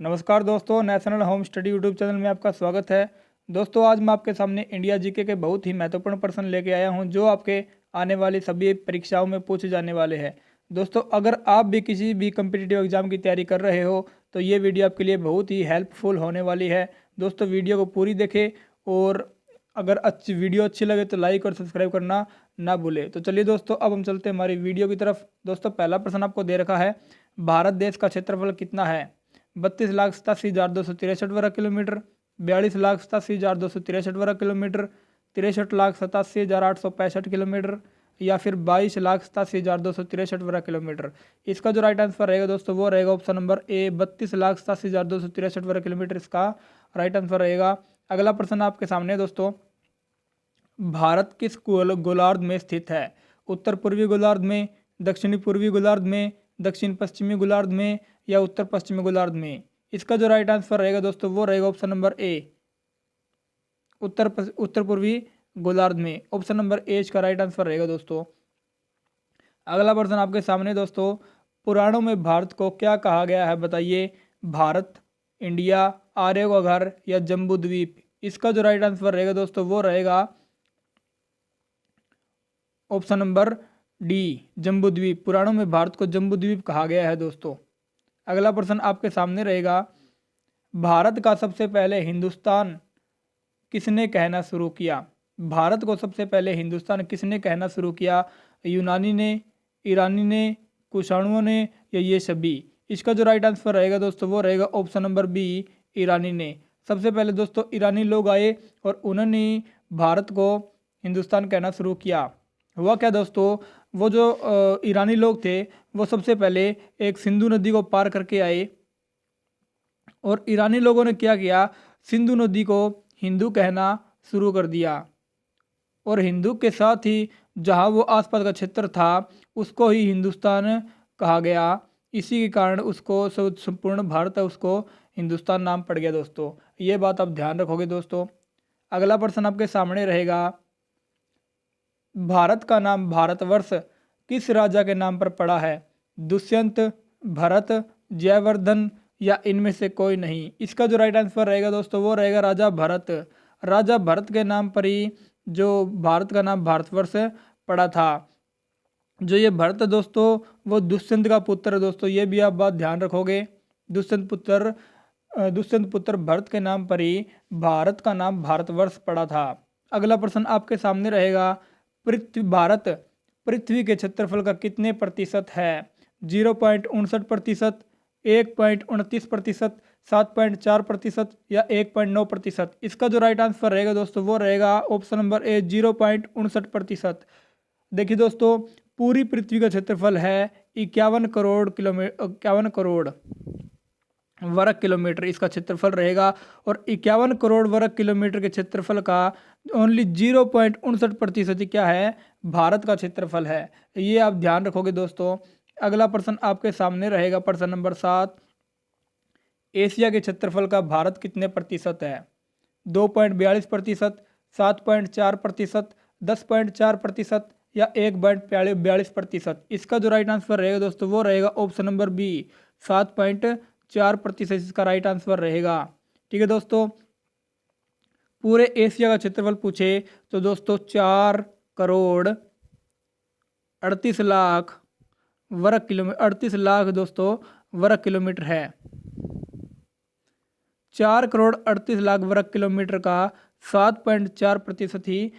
नमस्कार दोस्तों, national home study YouTube channel में आपका स्वागत है। दोस्तों, आज मैं आपके सामने इंडिया जीके के बहुत ही महत्वपूर्ण प्रश्न लेके आया हूं जो आपके आने वाली सभी परीक्षाओं में पूछे जाने वाले हैं। दोस्तों, अगर आप भी किसी भी कम्पिटिटिव एग्जाम की तैयारी कर रहे हो तो ये वीडियो आपके लिए बहुत ही हेल्पफुल होने वाली है। दोस्तों, वीडियो को पूरी देखें और अगर वीडियो अच्छी लगे तो लाइक और सब्सक्राइब करना ना भूले। तो चलिए दोस्तों, अब हम चलते हैं हमारी वीडियो की तरफ। दोस्तों, पहला प्रश्न आपको दे रखा है, भारत देश का क्षेत्रफल कितना है? 32,87,263 वर्ग किलोमीटर, 42,87,263 वर्ग किलोमीटर, 63,87,865 किलोमीटर या फिर 22,87,263 वर्ग किलोमीटर। इसका जो राइट आंसर रहेगा दोस्तों वो रहेगा ऑप्शन नंबर ए, 32,87,263 वर्ग किलोमीटर इसका राइट आंसर रहेगा। अगला प्रश्न आपके सामने है दोस्तों, भारत किस गोलार्ध में स्थित है? उत्तर पूर्वी गोलार्ध में, दक्षिणी पूर्वी गोलार्ध में, दक्षिण पश्चिमी गोलार्ध में या उत्तर पश्चिमी गोलार्ध में? इसका जो राइट आंसर रहेगा दोस्तों वो रहेगा ऑप्शन नंबर ए, उत्तर पूर्वी गोलार्ध में। ऑप्शन नंबर ए इसका राइट आंसर रहेगा दोस्तों। अगला प्रश्न आपके सामने दोस्तों, पुराणों में भारत को क्या कहा गया है? बताइए। भारत, इंडिया, आर्यों का घर या जम्बू द्वीप? इसका जो राइट आंसर रहेगा दोस्तों वो रहेगा ऑप्शन नंबर डी, जम्बू द्वीप। पुराणों में भारत को जम्बू द्वीप कहा गया है दोस्तों। अगला प्रश्न आपके सामने रहेगा, भारत का सबसे पहले हिंदुस्तान किसने कहना शुरू किया? भारत को सबसे पहले हिंदुस्तान किसने कहना शुरू किया? यूनानी ने, ईरानी ने, कुषाणुओं ने या ये सभी? इसका जो राइट आंसर रहेगा दोस्तों वो रहेगा ऑप्शन नंबर बी, ईरानी ने। सबसे पहले दोस्तों ईरानी लोग आए और उन्होंने भारत को हिंदुस्तान कहना शुरू किया। हुआ क्या दोस्तों, वो जो ईरानी लोग थे वो सबसे पहले एक सिंधु नदी को पार करके आए और ईरानी लोगों ने क्या किया, सिंधु नदी को हिंदू कहना शुरू कर दिया और हिंदू के साथ ही जहाँ वो आसपास का क्षेत्र था उसको ही हिंदुस्तान कहा गया। इसी के कारण उसको संपूर्ण भारत है उसको हिंदुस्तान नाम पड़ गया दोस्तों। ये बात आप ध्यान रखोगे दोस्तों। अगला प्रश्न आपके सामने रहेगा, भारत का नाम भारतवर्ष किस राजा के नाम पर पड़ा है? दुष्यंत, भरत, जयवर्धन या इनमें से कोई नहीं? इसका जो राइट आंसर रहेगा दोस्तों वो रहेगा राजा भरत। राजा भरत के नाम पर ही जो भारत का नाम भारतवर्ष पड़ा था। जो ये भरत है दोस्तों वो दुष्यंत का पुत्र है दोस्तों, ये भी आप बात ध्यान रखोगे। दुष्यंत पुत्र भरत के नाम पर ही भारत का नाम भारतवर्ष पड़ा था। अगला प्रश्न आपके सामने रहेगा, भारत पृथ्वी के क्षेत्रफल का कितने प्रतिशत है? 0.59%, 1.29%, 7.4% या 1.9%? इसका जो राइट आंसर रहेगा दोस्तों वो रहेगा ऑप्शन नंबर ए, 0.59%। देखिए दोस्तों, पूरी पृथ्वी का क्षेत्रफल है 51 करोड़ वर्ग किलोमीटर इसका क्षेत्रफल रहेगा और 51 करोड़ वर्ग किलोमीटर के क्षेत्रफल का ओनली 0.59% क्या है, भारत का क्षेत्रफल है। ये आप ध्यान रखोगे दोस्तों। अगला प्रश्न आपके सामने रहेगा, प्रश्न नंबर 7, एशिया के क्षेत्रफल का भारत कितने प्रतिशत है? 2.42%, 7.4%, 10.4% या 1.42%? इसका जो राइट आंसर रहेगा दोस्तों वो रहेगा ऑप्शन नंबर बी, 7.4% इसका राइट आंसर रहेगा। ठीक है दोस्तों, पूरे एशिया का क्षेत्रफल पूछे तो दोस्तों 4,38,00,000 वर्ग किलोमीटर, 38,00,000 दोस्तों वर्ग किलोमीटर है। 4,38,00,000 वर्ग किलोमीटर का 7.4% ही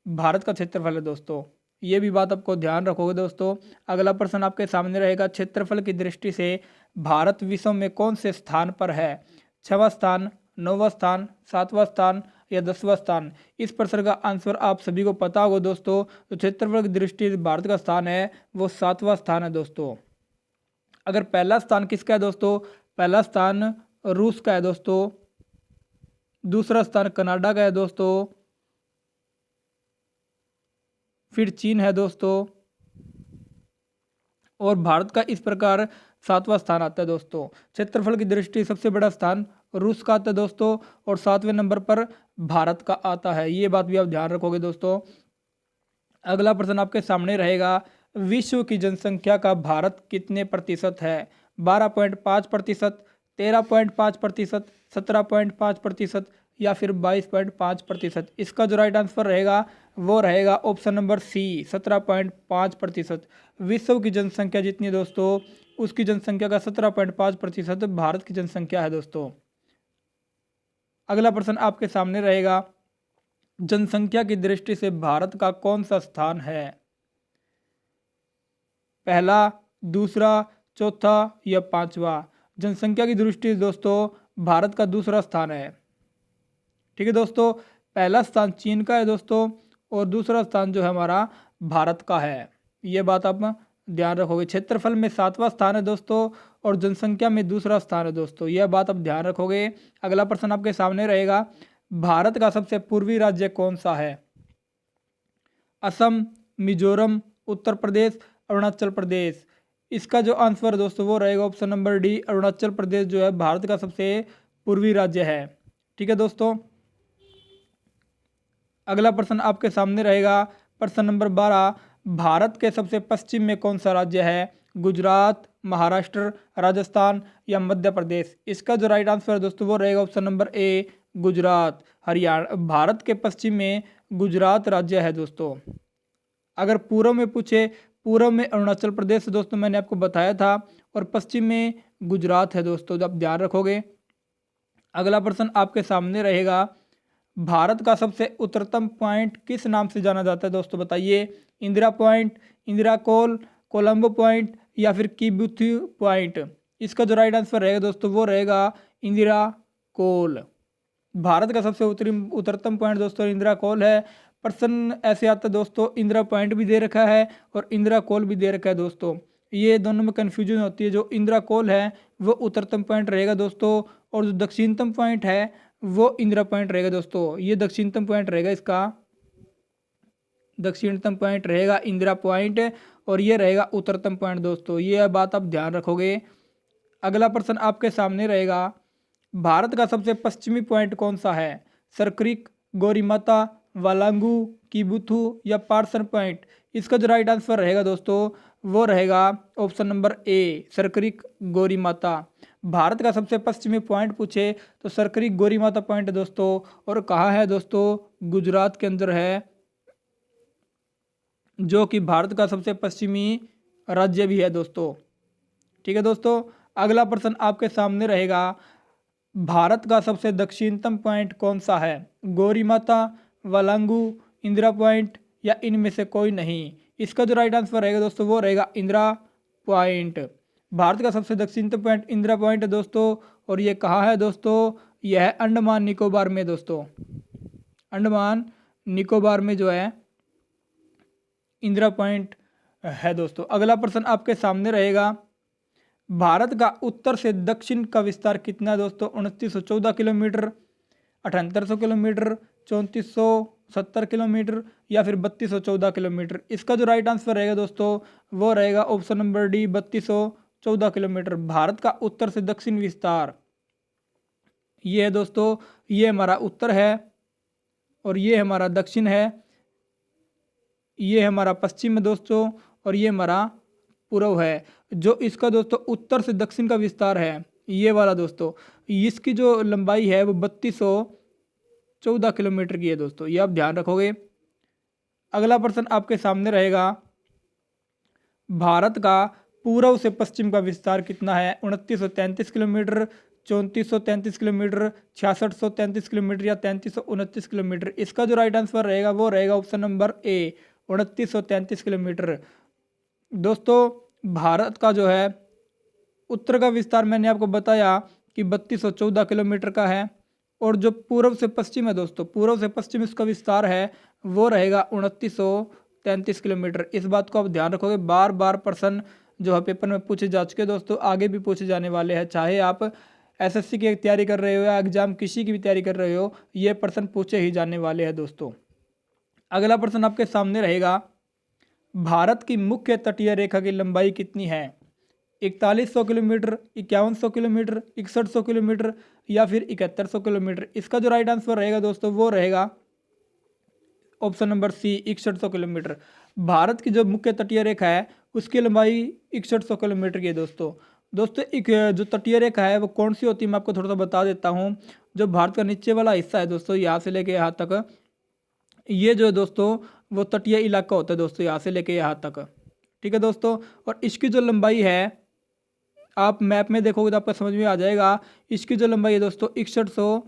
भारत का क्षेत्रफल है दोस्तों। ये भी बात आपको ध्यान रखोगे दोस्तों। अगला प्रश्न आपके सामने रहेगा, क्षेत्रफल की दृष्टि से भारत विश्व में कौन से स्थान पर है? 6वां स्थान, 9वां स्थान, 7वां स्थान या 10वां स्थान? इस प्रश्न का आंसर आप सभी को पता होगा दोस्तों। तो क्षेत्रफल की दृष्टि से भारत का स्थान है वो 7वां स्थान है दोस्तों। अगर पहला स्थान किसका है दोस्तों? पहला स्थान रूस का है दोस्तों, दूसरा स्थान कनाडा का है दोस्तों, फिर चीन है दोस्तों और भारत का इस प्रकार 7वां स्थान आता है दोस्तों। क्षेत्रफल की दृष्टि सबसे बड़ा स्थान रूस का आता है दोस्तों और 7वें नंबर पर भारत का आता है। ये बात भी आप ध्यान रखोगे दोस्तों। अगला प्रश्न आपके सामने रहेगा, विश्व की जनसंख्या का भारत कितने प्रतिशत है? 12.5%, 13.5%, 17.5% या फिर 22.5%। इसका जो राइट आंसर रहेगा वो रहेगा ऑप्शन नंबर सी, 17.5%। विश्व की जनसंख्या जितनी है दोस्तों, उसकी जनसंख्या का 17.5% भारत की जनसंख्या है दोस्तों। अगला प्रश्न आपके सामने रहेगा, जनसंख्या की दृष्टि से भारत का कौन सा स्थान है? पहला, दूसरा, चौथा या पांचवा? जनसंख्या की दृष्टि से दोस्तों भारत का दूसरा स्थान है। ठीक है दोस्तों, पहला स्थान चीन का है दोस्तों और दूसरा स्थान जो है हमारा भारत का है। ये बात आप ध्यान रखोगे। क्षेत्रफल में 7वां स्थान है दोस्तों और जनसंख्या में दूसरा स्थान है दोस्तों, यह बात आप ध्यान रखोगे। अगला प्रश्न आपके सामने रहेगा, भारत का सबसे पूर्वी राज्य कौन सा है? असम, मिजोरम, उत्तर प्रदेश, अरुणाचल प्रदेश। इसका जो आंसर दोस्तों वो रहेगा option number D, Arunachal Pradesh जो है भारत का सबसे पूर्वी राज्य है। ठीक है दोस्तों, अगला प्रश्न आपके सामने रहेगा, प्रश्न नंबर 12, भारत के सबसे पश्चिम में कौन सा राज्य है? गुजरात, महाराष्ट्र, राजस्थान या मध्य प्रदेश? इसका जो राइट आंसर है दोस्तों वो रहेगा option number A, Gujarat. Haryana, Bharat के पश्चिम में गुजरात राज्य है दोस्तों। अगर पूर्व में पूछे, पूर्व में अरुणाचल प्रदेश है दोस्तों, मैंने आपको बताया था, और पश्चिम में गुजरात है दोस्तों, तो आप ध्यान रखोगे। अगला प्रश्न आपके सामने रहेगा, भारत का सबसे उत्तरतम पॉइंट किस नाम से जाना जाता है दोस्तों? बताइए, इंदिरा पॉइंट, इंदिरा कोल, कोलंबो पॉइंट या फिर किबुथु पॉइंट? इसका जो राइट आंसर रहेगा दोस्तों वो रहेगा इंदिरा कोल। भारत का सबसे उत्तरतम पॉइंट दोस्तों इंदिरा कोल है। प्रश्न ऐसे आता है दोस्तों, इंदिरा पॉइंट भी दे रखा है और इंदिरा कोल भी दे रखा है दोस्तों, ये दोनों में कन्फ्यूजन होती है। जो इंदिरा कोल है वो उत्तरतम पॉइंट रहेगा दोस्तों और जो दक्षिणतम पॉइंट है वो इंदिरा पॉइंट रहेगा दोस्तों। ये दक्षिणतम पॉइंट रहेगा, इसका दक्षिणतम पॉइंट रहेगा इंदिरा पॉइंट और ये रहेगा उत्तरतम पॉइंट दोस्तों, ये बात आप ध्यान रखोगे। अगला प्रश्न आपके सामने रहेगा, भारत का सबसे पश्चिमी पॉइंट कौन सा है? सरक्रिक, गौरीमाता, वालांगू, किबुथु या पार्सन पॉइंट? इसका जो राइट आंसर रहेगा दोस्तों वो रहेगा option number A, Sir Creek गौरीमाता। Bharat का सबसे पश्चिमी पॉइंट पूछे तो सरक्रिक गौरीमाता पॉइंट है दोस्तों, और कहाँ है दोस्तों? गुजरात के अंदर है, जो कि भारत का सबसे पश्चिमी राज्य भी है दोस्तों। ठीक है दोस्तों, अगला प्रश्न आपके सामने रहेगा, भारत का सबसे दक्षिणतम पॉइंट कौन सा है? गौरीमाता, वालांगू, इंदिरा पॉइंट या इनमें से कोई नहीं? इसका जो राइट आंसर रहेगा दोस्तों वो रहेगा इंदिरा पॉइंट। भारत का सबसे दक्षिणतम पॉइंट इंदिरा पॉइंट है दोस्तों, और ये कहाँ है दोस्तों? यह है अंडमान निकोबार में दोस्तों। अंडमान निकोबार में जो है इंदिरा पॉइंट है दोस्तों। अगला प्रश्न आपके सामने रहेगा, भारत का उत्तर से दक्षिण का विस्तार कितना है दोस्तों? 2914 किलोमीटर, 7800 किलोमीटर, 3470 किलोमीटर या फिर 3214 किलोमीटर? इसका जो राइट आंसर रहेगा दोस्तों वो रहेगा option number D, 3214 kilometre. Bharat का उत्तर से दक्षिण विस्तार ये है दोस्तों, ये हमारा उत्तर है और ये हमारा दक्षिण है, ये हमारा पश्चिम है दोस्तों और ये हमारा पूर्व है। जो इसका दोस्तों उत्तर से दक्षिण का विस्तार है ये वाला दोस्तों, इसकी जो लंबाई है वो 3214 किलोमीटर की है दोस्तों, ये आप ध्यान रखोगे। अगला प्रश्न आपके सामने रहेगा, भारत का पूर्व से पश्चिम का विस्तार कितना है? 2933 किलोमीटर, 3433 किलोमीटर, 6633 किलोमीटर या 3329 किलोमीटर? इसका जो राइट आंसर रहेगा वो रहेगा ऑप्शन नंबर ए, 2933 किलोमीटर। दोस्तों भारत का जो है उत्तर का विस्तार मैंने आपको बताया कि 3214 किलोमीटर का है, और जो पूर्व से पश्चिम है दोस्तों, पूर्व से पश्चिम इसका विस्तार है वो रहेगा 2933 किलोमीटर। इस बात को आप ध्यान रखोगे, बार बार प्रश्न जो है पेपर में पूछे जा चुके दोस्तों, आगे भी पूछे जाने वाले हैं। चाहे आप एसएससी की तैयारी कर रहे हो या एग्जाम किसी की भी तैयारी कर रहे हो, ये प्रश्न पूछे ही जाने वाले हैं दोस्तों। अगला प्रश्न आपके सामने रहेगा, भारत की मुख्य तटीय रेखा की लंबाई कितनी है? 4100 किलोमीटर, 5100 किलोमीटर, 6100 किलोमीटर या फिर 7100 किलोमीटर? इसका जो राइट आंसर रहेगा दोस्तों वो रहेगा option number c, 6100 kilometre. Bharat की जो मुख्य तटीय रेखा है उसकी लंबाई 6100 किलोमीटर की है दोस्तों। दोस्तों एक जो तटीय रेखा है वो कौन सी होती है, मैं आपको थोड़ा सा बता देता हूँ। जो भारत का नीचे वाला हिस्सा है दोस्तों, यहाँ से लेके यहाँ तक, ये जो है दोस्तों वो तटीय इलाका होता है दोस्तों, यहाँ से लेके यहाँ तक। ठीक है दोस्तों, और इसकी जो लंबाई है, आप मैप में देखोगे तो आपको समझ में आ जाएगा। इसकी जो लंबाई है दोस्तों 6100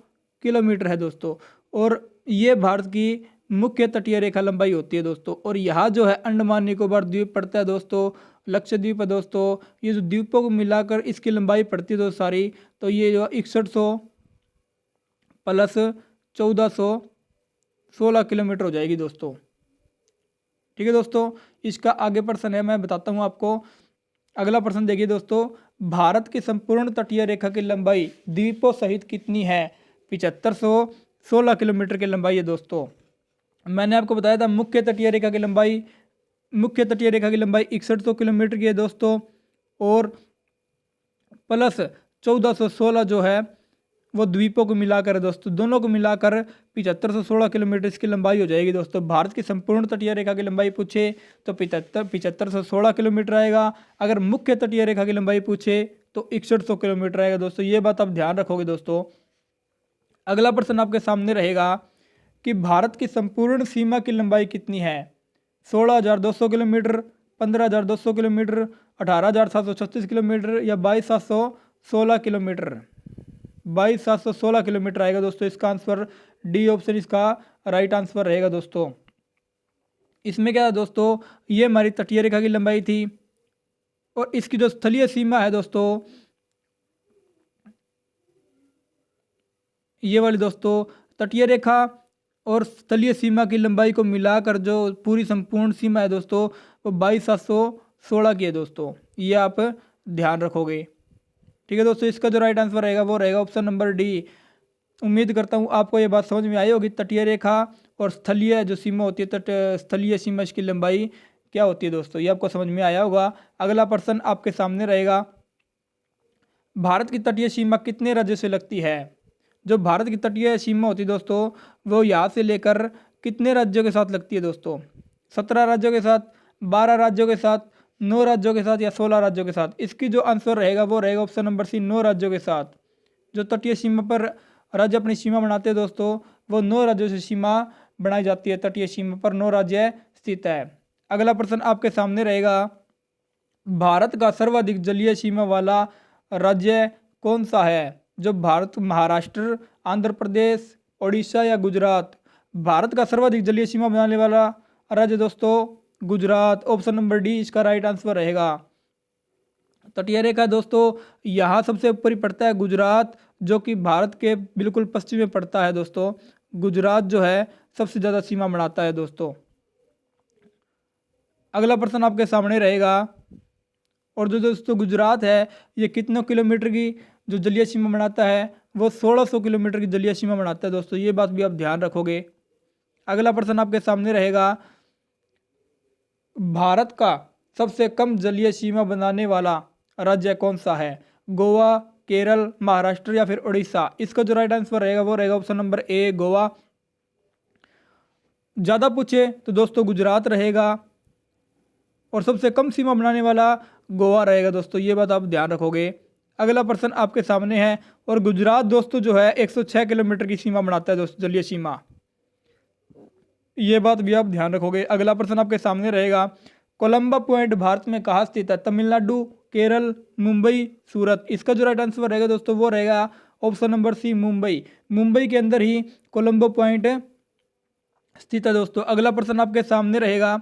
किलोमीटर है दोस्तों, और ये भारत की मुख्य तटीय रेखा लंबाई होती है दोस्तों। और यहाँ जो है अंडमान निकोबार द्वीप पड़ता है दोस्तों, लक्षद्वीप है दोस्तों। ये जो द्वीपों को मिलाकर इसकी लंबाई पड़ती है दोस्तों सारी, तो ये जो 6100 प्लस 1416 किलोमीटर हो जाएगी दोस्तों। ठीक है दोस्तों, इसका आगे प्रश्न है, मैं बताता हूँ आपको। अगला प्रश्न देखिए दोस्तों, भारत की संपूर्ण तटीय रेखा की लंबाई द्वीपों सहित कितनी है? 7516 किलोमीटर की लंबाई है दोस्तों। मैंने आपको बताया था मुख्य तटीय रेखा की लंबाई 6100 किलोमीटर की है दोस्तों, और प्लस 1416 जो है वो द्वीपों को मिलाकर है दोस्तों, दोनों को मिलाकर 7516 किलोमीटर इसकी लंबाई हो जाएगी दोस्तों। भारत की संपूर्ण तटीय रेखा की लंबाई पूछे तो 7516 किलोमीटर आएगा। अगर मुख्य तटीय रेखा की लंबाई पूछे तो 6100 किलोमीटर आएगा दोस्तों। ये बात आप ध्यान रखोगे दोस्तों। अगला प्रश्न आपके सामने रहेगा कि भारत की संपूर्ण सीमा की लंबाई कितनी है? 16,200 किलोमीटर, 15,200 किलोमीटर, 18,736 किलोमीटर या 22,716 किलोमीटर? 22,716 किलोमीटर आएगा दोस्तों। इसका आंसर डी ऑप्शन इसका राइट आंसर रहेगा दोस्तों। इसमें क्या है दोस्तों, ये हमारी तटीय रेखा की लंबाई थी, और इसकी जो स्थलीय सीमा है दोस्तों, ये वाली दोस्तों तटीय रेखा और स्थलीय सीमा की लंबाई को मिलाकर जो पूरी संपूर्ण सीमा है दोस्तों वो 22,716 की है दोस्तों। ये आप ध्यान रखोगे। ठीक है दोस्तों, इसका जो राइट आंसर रहेगा वो रहेगा ऑप्शन नंबर डी। उम्मीद करता हूँ आपको ये बात समझ में आई होगी। तटीय रेखा और स्थलीय जो सीमा होती है, स्थलीय सीमा इसकी लंबाई क्या होती है दोस्तों, ये आपको समझ में आया होगा। अगला प्रश्न आपके सामने रहेगा, भारत की तटीय सीमा कितने राज्यों से लगती है? जो भारत की तटीय सीमा होती है दोस्तों वो यहाँ से लेकर कितने राज्यों के साथ लगती है दोस्तों? 17 राज्यों के साथ, 12 राज्यों के साथ, 9 राज्यों के साथ या 16 राज्यों के साथ? इसकी जो आंसर रहेगा वो रहेगा ऑप्शन नंबर सी, 9 राज्यों के साथ। जो तटीय सीमा पर राज्य अपनी सीमा बनाते हैं दोस्तों, वो 9 राज्यों से सीमा बनाई जाती है। तटीय सीमा पर 9 राज्य स्थित है। अगला प्रश्न आपके सामने रहेगा, भारत का सर्वाधिक जलीय सीमा वाला राज्य कौन सा है? जो भारत, महाराष्ट्र, आंध्र प्रदेश, उड़ीसा या गुजरात? भारत का सर्वाधिक जलीय सीमा बनाने वाला राज्य दोस्तों गुजरात। ऑप्शन नंबर डी इसका राइट आंसर रहेगा। तटीय रेखा दोस्तों यहाँ सबसे ऊपर ही पड़ता है गुजरात, जो कि भारत के बिल्कुल पश्चिम में पड़ता है दोस्तों। गुजरात जो है सबसे ज़्यादा सीमा बनाता है दोस्तों। अगला प्रश्न आपके सामने रहेगा, और जो दोस्तों गुजरात है ये कितने किलोमीटर की जो जलीय सीमा बनाता है? वो 1600 किलोमीटर की जलीय सीमा बनाता है दोस्तों। ये बात भी आप ध्यान रखोगे। अगला प्रश्न आपके सामने रहेगा, भारत का सबसे कम जलीय सीमा बनाने वाला राज्य कौन सा है? गोवा, केरल, महाराष्ट्र या फिर उड़ीसा? इसका जो राइट आंसर रहेगा वो रहेगा ऑप्शन नंबर ए, गोवा। ज़्यादा पूछे तो दोस्तों गुजरात रहेगा, और सबसे कम सीमा बनाने वाला गोवा रहेगा दोस्तों। ये बात आप ध्यान रखोगे। अगला प्रश्न आपके सामने है, और गुजरात दोस्तों जो है 106 किलोमीटर की सीमा बनाता है दोस्तों, जलीय सीमा। ये बात भी आप ध्यान रखोगे। अगला प्रश्न आपके सामने रहेगा, कोलंबो पॉइंट भारत में कहाँ स्थित है? तमिलनाडु, केरल, मुंबई, सूरत? इसका जो राइट आंसर रहेगा दोस्तों वो रहेगा option number c, Mumbai. Mumbai के अंदर ही कोलंबो पॉइंट स्थित है दोस्तों। अगला प्रश्न आपके सामने रहेगा,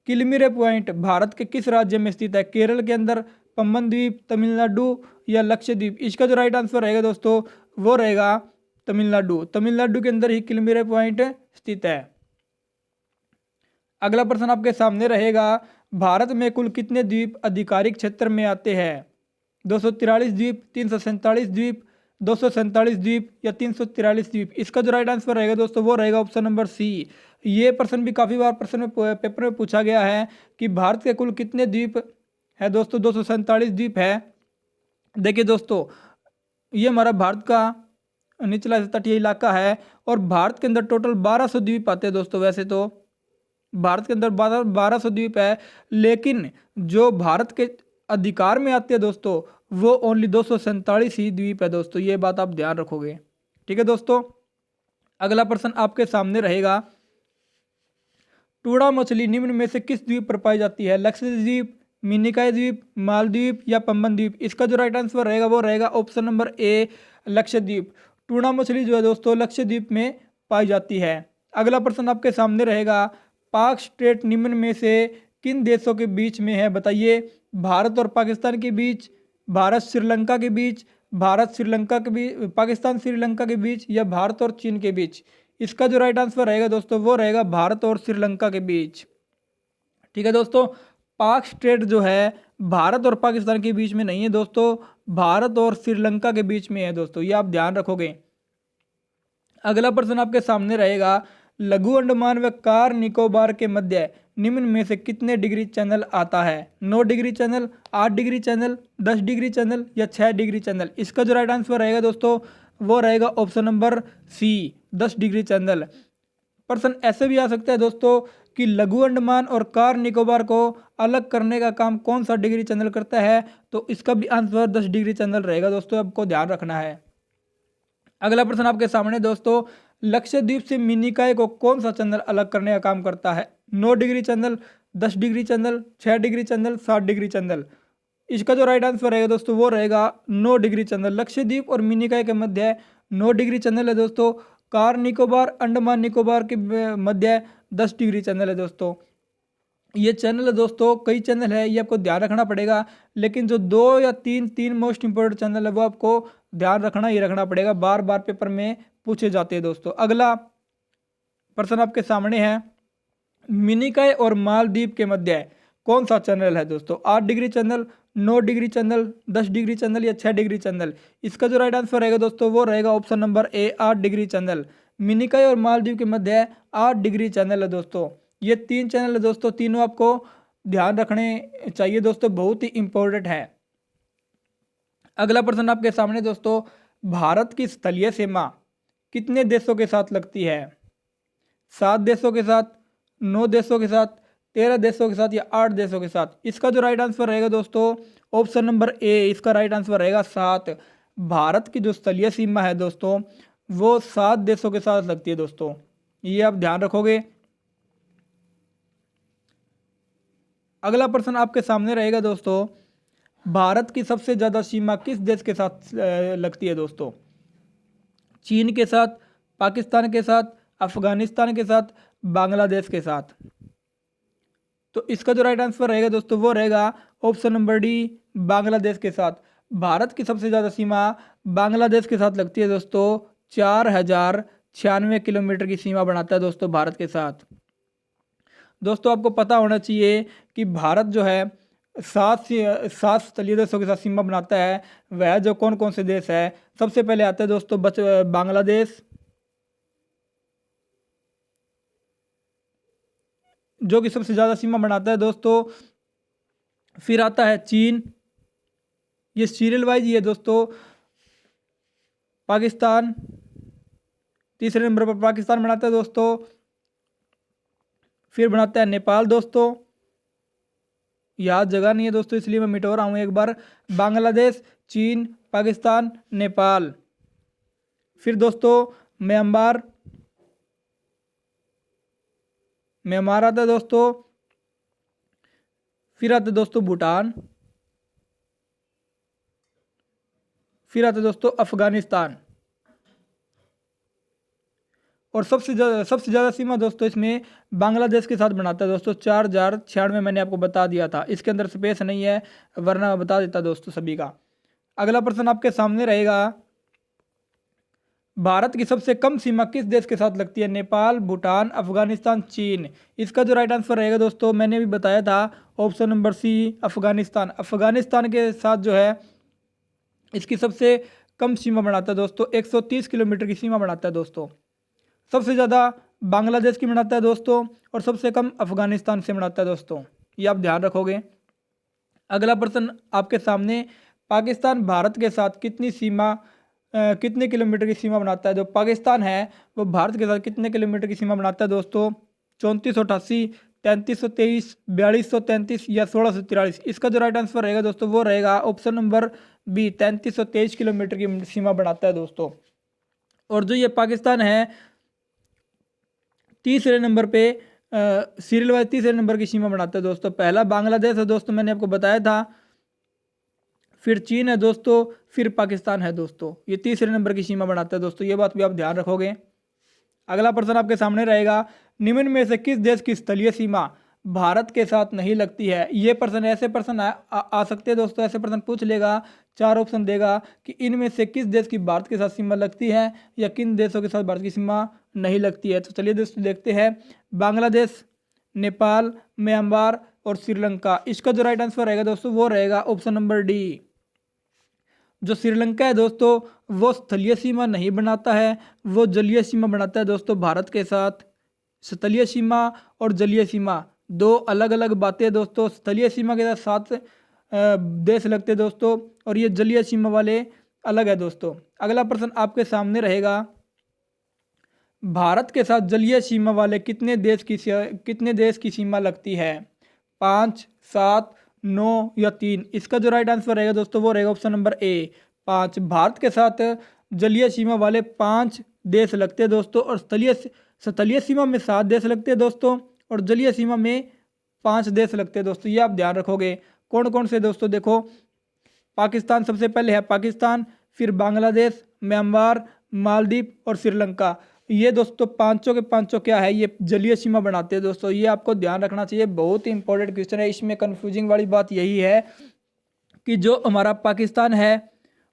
किलमिरे पॉइंट भारत के किस राज्य में स्थित है? केरल के अंदर, पम्बन द्वीप, तमिलनाडु या लक्षद्वीप? इसका जो राइट आंसर रहेगा दोस्तों वो रहेगा तमिलनाडु। तमिलनाडु के अंदर ही किलमिरे पॉइंट स्थित है। अगला प्रश्न आपके सामने रहेगा, भारत में कुल कितने द्वीप आधिकारिक क्षेत्र में आते हैं? 243 द्वीप, 347 द्वीप, 247 द्वीप या 343 द्वीप? इसका जो राइट आंसर रहेगा दोस्तों वो रहेगा ऑप्शन नंबर सी। ये प्रश्न भी काफ़ी बार प्रश्न में पेपर में पूछा गया है कि भारत के कुल कितने द्वीप है दोस्तों? 247 द्वीप है। देखिए दोस्तों, ये हमारा भारत का निचला तटीय इलाका है, और भारत के अंदर टोटल 1200 द्वीप आते हैं दोस्तों। वैसे तो भारत के अंदर 1200 द्वीप है, लेकिन जो भारत के अधिकार में आते हैं दोस्तों वो ओनली 247 ही द्वीप है दोस्तों, ये बात आप ध्यान रखोगे। ठीक है दोस्तों, अगला प्रश्न आपके सामने रहेगा, टूडा मछली निम्न में से किस द्वीप पर पाई जाती है? लक्षद्वीप, मिनिकॉय द्वीप, मालदीव या पंबन द्वीप? इसका जो राइट आंसर रहेगा वो रहेगा ऑप्शन नंबर ए, लक्षद्वीप। टूडा मछली जो है दोस्तों लक्षद्वीप में पाई जाती है। अगला प्रश्न आपके सामने रहेगा, पाक स्ट्रेट निम्न में से किन देशों के बीच में है? बताइए। भारत और पाकिस्तान के बीच, भारत श्रीलंका के बीच, भारत श्रीलंका के बीच, पाकिस्तान श्रीलंका के बीच, या भारत और चीन के बीच? इसका जो राइट आंसर रहेगा दोस्तों वो रहेगा भारत और श्रीलंका के बीच। ठीक है दोस्तों, पाक स्ट्रेट जो है भारत और पाकिस्तान के बीच में नहीं है दोस्तों, भारत और श्रीलंका के बीच में है दोस्तों, ये आप ध्यान रखोगे। अगला प्रश्न आपके सामने रहेगा, लघु अंडमान व कार निकोबार के मध्य निम्न में से कितने डिग्री चैनल आता है? 9 degree channel, 8 degree channel, 10 degree channel या 6 डिग्री चैनल? इसका जो राइट आंसर रहेगा दोस्तों वो रहेगा option number C, 10 degree channel. प्रश्न ऐसे भी आ सकता है दोस्तों कि लघु अंडमान और कार निकोबार को अलग करने का काम कौन सा डिग्री चैनल करता है? तो इसका भी आंसर 10 डिग्री चैनल रहेगा दोस्तों, आपको ध्यान रखना है। अगला प्रश्न आपके सामने दोस्तों, लक्षद्वीप से मिनिकॉय को कौन सा चैनल अलग करने का काम करता है? 9 degree channel, 10 degree channel, 6 degree channel, 7 degree channel? इसका जो राइट आंसर रहेगा दोस्तों वो रहेगा 9 डिग्री चैनल। लक्षद्वीप और मिनिकॉय के मध्य 9 डिग्री चैनल है दोस्तों। कार निकोबार, अंडमान निकोबार के मध्य 10 डिग्री चैनल है दोस्तों। ये चैनल है दोस्तों, कई चैनल है, ये आपको ध्यान रखना पड़ेगा, लेकिन जो 2 या 3 मोस्ट इंपोर्टेंट चैनल है वो आपको ध्यान रखना ही रखना पड़ेगा, बार बार पेपर में पूछे जाते हैं दोस्तों। अगला प्रश्न आपके सामने है, मिनिकॉय और मालदीव के मध्य कौन सा चैनल है दोस्तों? 8 degree channel, 9 degree channel, 10 degree channel या 6 डिग्री चैनल? इसका जो राइट आंसर रहेगा दोस्तों वो रहेगा option number A, 8 degree channel. Minicoy और मालदीव के मध्य 8 डिग्री चैनल है दोस्तों। ये 3 चैनल है दोस्तों, तीनों आपको ध्यान रखने चाहिए दोस्तों, बहुत ही इंपॉर्टेंट है। अगला प्रश्न आपके सामने दोस्तों, भारत की स्थलीय सीमा कितने देशों के साथ लगती है? 7 देशों के साथ, 9 देशों के साथ, 13 देशों के साथ या 8 देशों के साथ? इसका जो राइट आंसर रहेगा दोस्तों ऑप्शन नंबर ए, इसका राइट आंसर रहेगा 7। भारत की जो स्थलीय सीमा है दोस्तों वो 7 देशों के साथ लगती है दोस्तों, ये आप ध्यान रखोगे। अगला प्रश्न आपके सामने रहेगा दोस्तों, भारत की सबसे ज़्यादा सीमा किस देश के साथ लगती है दोस्तों? चीन के साथ, पाकिस्तान के साथ, अफगानिस्तान के साथ, बांग्लादेश के साथ? तो इसका जो राइट आंसर रहेगा दोस्तों वो रहेगा ऑप्शन नंबर डी, बांग्लादेश के साथ। भारत की सबसे ज़्यादा सीमा बांग्लादेश के साथ लगती है दोस्तों, 4096 किलोमीटर की सीमा बनाता है दोस्तों भारत के साथ। दोस्तों आपको पता होना चाहिए कि भारत जो है 7 स्थलीय देशों के साथ सीमा बनाता है। वह जो कौन कौन से देश है, सबसे पहले आता है दोस्तों बांग्लादेश, जो कि सबसे ज़्यादा सीमा बनाता है दोस्तों। फिर आता है चीन, ये सीरियल वाइज ही है दोस्तों। पाकिस्तान, तीसरे नंबर पर पाकिस्तान बनाता है दोस्तों। फिर बनाता है नेपाल दोस्तों, याद जगह नहीं है दोस्तों इसलिए मैं मिटो रहा हूँ एक बार। बांग्लादेश, चीन, पाकिस्तान, नेपाल। फिर दोस्तों म्यांमार, म्यांमार आता है दोस्तों। फिर आता है दोस्तों भूटान। फिर आता है दोस्तों अफगानिस्तान। और सबसे ज़्यादा सीमा दोस्तों इसमें बांग्लादेश के साथ बनाता है दोस्तों, 4096 मैंने आपको बता दिया था, इसके अंदर स्पेस नहीं है वरना बता देता दोस्तों सभी का। अगला प्रश्न आपके सामने रहेगा, भारत की सबसे कम सीमा किस देश के साथ लगती है? नेपाल, भूटान, अफगानिस्तान, चीन? इसका जो राइट आंसर रहेगा दोस्तों मैंने भी बताया था option number C, Afghanistan. Afghanistan के साथ जो है इसकी सबसे कम सीमा बनाता है दोस्तों, 130 किलोमीटर की सीमा बनाता है दोस्तों। सबसे ज़्यादा बांग्लादेश की बनाता है दोस्तों और सबसे कम अफगानिस्तान से बनाता है दोस्तों, ये आप ध्यान रखोगे। अगला प्रश्न आपके सामने, पाकिस्तान भारत के साथ कितने किलोमीटर की सीमा बनाता है? जो पाकिस्तान है वो भारत के साथ कितने किलोमीटर की सीमा बनाता है दोस्तों? 3488, 3323, 4233 या 1643? इसका जो राइट आंसर रहेगा दोस्तों वो रहेगा ऑप्शन नंबर बी 3323 किलोमीटर की सीमा बनाता है दोस्तों। और जो ये पाकिस्तान है तीसरे नंबर पे सीरियल वाइज तीसरे नंबर की सीमा बनाता है दोस्तों। पहला बांग्लादेश है दोस्तों, मैंने आपको बताया था, फिर चीन है दोस्तों, फिर पाकिस्तान है दोस्तों। ये तीसरे नंबर की सीमा बनाता है दोस्तों, ये बात भी आप ध्यान रखोगे। अगला प्रश्न आपके सामने रहेगा, निम्न में से किस देश की स्थलीय सीमा भारत के साथ नहीं लगती है। ये प्रश्न ऐसे प्रश्न आ सकते हैं दोस्तों, ऐसे प्रश्न पूछ लेगा, 4 ऑप्शन देगा कि इनमें से किस देश की भारत के साथ सीमा लगती है या किन देशों के साथ भारत की सीमा नहीं लगती है। तो चलिए दोस्तों देखते हैं, बांग्लादेश, नेपाल, म्यांमार और श्रीलंका। इसका जो राइट आंसर रहेगा दोस्तों वो रहेगा ऑप्शन नंबर डी। जो श्रीलंका है दोस्तों वो स्थलीय सीमा नहीं बनाता है, वो जलीय सीमा बनाता है दोस्तों भारत के साथ। स्थलीय सीमा और जलीय सीमा दो अलग अलग बातें हैं दोस्तों। स्थलीय सीमा के साथ 7 देश लगते हैं दोस्तों, और ये जलीय सीमा वाले अलग है दोस्तों। अगला प्रश्न आपके सामने रहेगा, भारत के साथ जलीय सीमा वाले कितने देश की सीमा लगती है। 5, 7, 9 या 3। इसका जो राइट आंसर रहेगा दोस्तों वो रहेगा ऑप्शन नंबर ए 5। भारत के साथ जलीय सीमा वाले 5 देश लगते हैं दोस्तों, और स्थलीय सीमा में 7 देश लगते हैं दोस्तों, और जलीय सीमा में 5 देश लगते हैं दोस्तों। ये आप ध्यान रखोगे। कौन कौन से दोस्तों, देखो पाकिस्तान सबसे पहले है, पाकिस्तान, फिर बांग्लादेश, म्यांमार, मालदीव और श्रीलंका। ये दोस्तों पांचों के पांचों क्या है, ये जलीय सीमा बनाते हैं दोस्तों। ये आपको ध्यान रखना चाहिए, बहुत ही इंपॉर्टेंट क्वेश्चन है। इसमें कंफ्यूजिंग वाली बात यही है कि जो हमारा पाकिस्तान है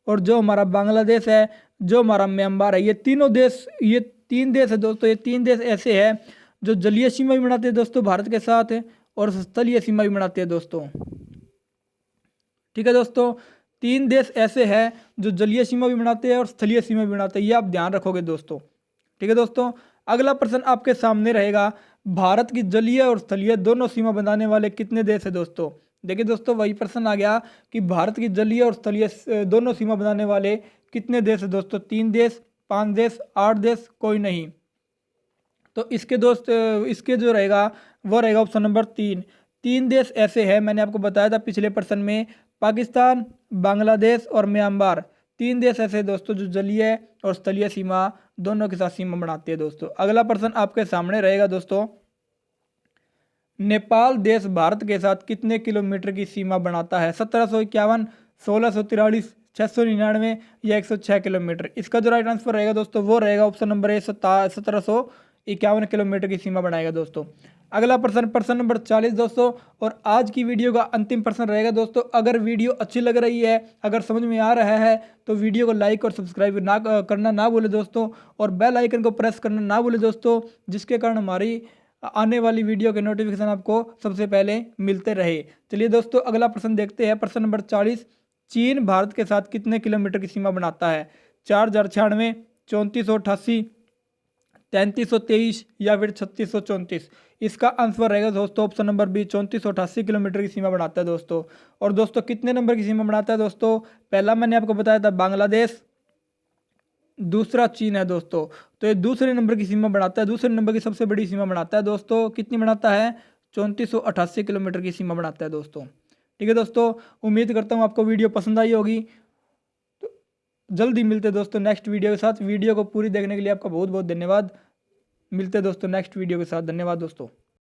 और जो हमारा बांग्लादेश है, जो हमारा म्यांमार है, ये 3 देश है दोस्तों। ये 3 देश ऐसे हैं जो जलीय सीमा भी बनाते हैं दोस्तों भारत के साथ, और स्थलीय सीमा भी बनाते हैं दोस्तों। ठीक है दोस्तों, 3 देश ऐसे हैं जो जलीय सीमा भी बनाते हैं और स्थलीय सीमा भी बनाते हैं। ये आप ध्यान रखोगे दोस्तों। ठीक है दोस्तों, अगला प्रश्न आपके सामने रहेगा, भारत की जलीय और स्थलीय दोनों सीमा बनाने वाले कितने देश है दोस्तों। देखिए दोस्तों, वही प्रश्न आ गया कि भारत की जलीय और स्थलीय दोनों सीमा बनाने वाले कितने देश है दोस्तों। 3 देश, 5 देश, 8 देश, कोई नहीं। तो इसके जो रहेगा वो रहेगा ऑप्शन नंबर 3। 3 देश ऐसे हैं, मैंने आपको बताया था पिछले प्रश्न में, पाकिस्तान, बांग्लादेश और म्यांमार। 3 देश ऐसे दोस्तों जो जलीय और स्थलीय सीमा दोनों के साथ सीमा बनाते हैं दोस्तों। अगला प्रश्न आपके सामने रहेगा दोस्तों, नेपाल देश भारत के साथ कितने किलोमीटर की सीमा बनाता है। 1751, 1643, 699 या 106 किलोमीटर। इसका जो राइट आंसर रहेगा दोस्तों वो रहेगा ऑप्शन नंबर ए 1751 किलोमीटर की सीमा बनाएगा दोस्तों। अगला प्रश्न नंबर 40 दोस्तों, और आज की वीडियो का अंतिम प्रश्न रहेगा दोस्तों। अगर वीडियो अच्छी लग रही है, अगर समझ में आ रहा है, तो वीडियो को लाइक और सब्सक्राइब करना ना भूले दोस्तों, और बेल आइकन को प्रेस करना ना भूले दोस्तों, जिसके कारण हमारी आने वाली वीडियो के नोटिफिकेशन आपको सबसे पहले मिलते रहे। चलिए दोस्तों अगला प्रश्न देखते हैं, प्रश्न नंबर 40। चीन भारत के साथ कितने किलोमीटर की सीमा बनाता है। 4096, 3488, 3323 या फिर 3634। इसका आंसर रहेगा दोस्तों ऑप्शन नंबर बी 3488 किलोमीटर की सीमा बनाता है दोस्तों। और दोस्तों कितने नंबर की सीमा बनाता है दोस्तों, पहला मैंने आपको बताया था बांग्लादेश, दूसरा चीन है दोस्तों। तो ये दूसरे नंबर की सीमा बनाता है, दूसरे नंबर की सबसे बड़ी सीमा बनाता है दोस्तों। कितनी बनाता है, 3488 किलोमीटर की सीमा बनाता है दोस्तों। ठीक है दोस्तों, उम्मीद करता हूँ आपको वीडियो पसंद आई होगी। तो जल्दी मिलते हैं दोस्तों नेक्स्ट वीडियो के साथ। वीडियो को पूरी देखने के लिए आपका बहुत बहुत धन्यवाद। मिलते हैं दोस्तों नेक्स्ट वीडियो के साथ। धन्यवाद दोस्तों।